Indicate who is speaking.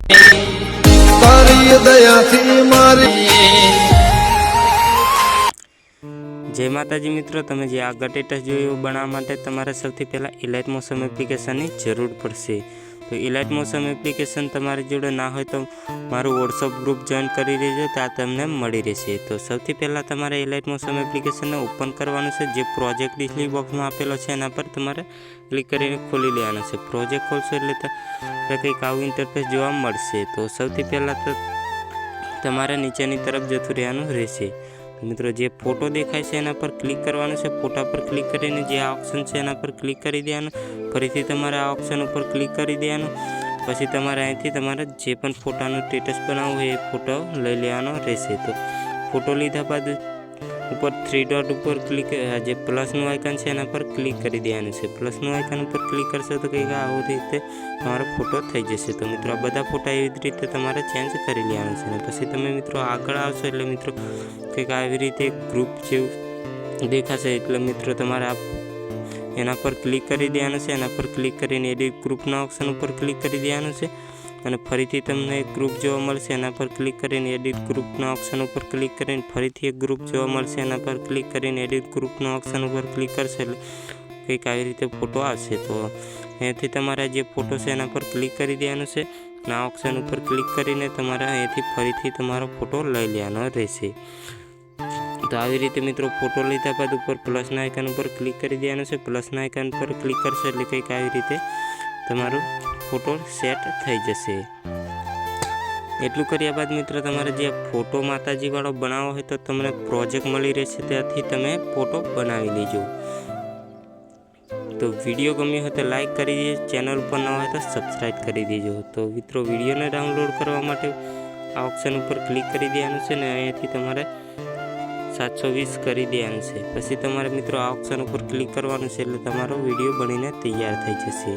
Speaker 1: તારી દયાથી મારી
Speaker 2: જય માતાજી મિત્રો, તમે જે આગળ સ્ટેટસ જોયું બનાવવા માટે તમારે સૌથી પહેલાં ઇલાઇટ મોસમ એપ્લિકેશનની જરૂર પડશે। તો ઇલાઇટ મોસમ એપ્લિકેશન તમારી જોડે ના હોય તો મારું વોટ્સઅપ ગ્રુપ જોઈન કરી લેજો, ત્યાં તમને મળી રહેશે। તો સૌથી પહેલાં તમારે ઇલાઇટ મોસમ એપ્લિકેશનને ઓપન કરવાનું છે। જે પ્રોજેક્ટ ડિસ્પ્લે બોક્સમાં આપેલો છે એના પર તમારે ક્લિક કરીને ખોલી લેવાનું છે। પ્રોજેક્ટ ખોલશો એટલે કંઈક આવું ઇન્ટરફેસ જોવા મળશે। તો સૌથી પહેલાં તો તમારે નીચેની તરફ જતું રહેવાનું રહેશે। મિત્રો જે ફોટો દેખાય છે એના પર ક્લિક કરવાનું છે। ફોટા પર ક્લિક કરીને જે આ ઓપ્શન છે એના પર ક્લિક કરી દેવાનું। ફરીથી તમારે આ ઓપ્શન ઉપર ક્લિક કરી દેવાનું। પછી તમારે અહીંથી તમારે જે પણ ફોટાનું સ્ટેટસ બનાવવું હોય એ ફોટો લઈ લેવાનો રહેશે। તો ફોટો લીધા બાદ ઉપર થ્રી ડોટ ઉપર ક્લિક, જે પ્લસનું આઇકન છે એના પર ક્લિક કરી દેવાનું છે। પ્લસનું આઇકન ઉપર ક્લિક કરશો તો કંઈક આવું રીતે તમારો ફોટો થઈ જશે। તો મિત્રો આ બધા ફોટા એવી જ રીતે તમારે ચેન્જ કરી લેવાનું છે। અને પછી તમે મિત્રો આગળ આવશો એટલે મિત્રો કંઈક આવી રીતે ગ્રુપ જેવું દેખાશે। એટલે મિત્રો તમારે એના પર ક્લિક કરી દેવાનું છે। એના પર ક્લિક કરીને એડિટ ગ્રુપના ઓપ્શન ઉપર ક્લિક કરી દેવાનું છે। અને ફરીથી તમને એક ગ્રુપ જોવા મળશે, એના પર ક્લિક કરીને એડિટ ગ્રુપના ઓપ્શન ઉપર ક્લિક કરીને ફરીથી એક ગ્રુપ જોવા મળશે, એના પર ક્લિક કરીને એડિટ ગ્રુપના ઓપ્શન ઉપર ક્લિક કરશે એટલે કંઈક આવી રીતે ફોટો આવશે। તો અહીંયાથી તમારે જે ફોટો છે એના પર ક્લિક કરી દેવાનું છે। આ ઓપ્શન ઉપર ક્લિક કરીને તમારે અહીંયાથી ફરીથી તમારો ફોટો લઈ લેવાનો રહેશે। તો આવી રીતે મિત્રો ફોટો લીધા બાદ ઉપર પ્લસના આઇકન ઉપર ક્લિક કરી દેવાનું છે। પ્લસના આઇકન પર ક્લિક કરશો એટલે કંઈક આવી રીતે તમારો ફોટો સેટ થઈ જશે। એટલું કર્યા બાદ મિત્રો તમારે જે ફોટો માતાજીવાળો બનાવવો હોય તો તમને પ્રોજેક્ટ મળી રહેશે, ત્યાંથી તમે ફોટો બનાવી લેજો। તો વિડીયો ગમ્યો હોય તો લાઈક કરી દેજો, ચેનલ ઉપર ન હોય તો સબસ્ક્રાઈબ કરી દેજો। તો મિત્રો વિડીયોને ડાઉનલોડ કરવા માટે આ ઓપ્શન ઉપર ક્લિક કરી દેવાનું છે ને અહીંયાથી તમારે 720 કરી દેવાનું છે। પછી તમારે મિત્રો આ ઓપ્શન ઉપર ક્લિક કરવાનું છે એટલે તમારો વિડીયો બનીને તૈયાર થઈ જશે।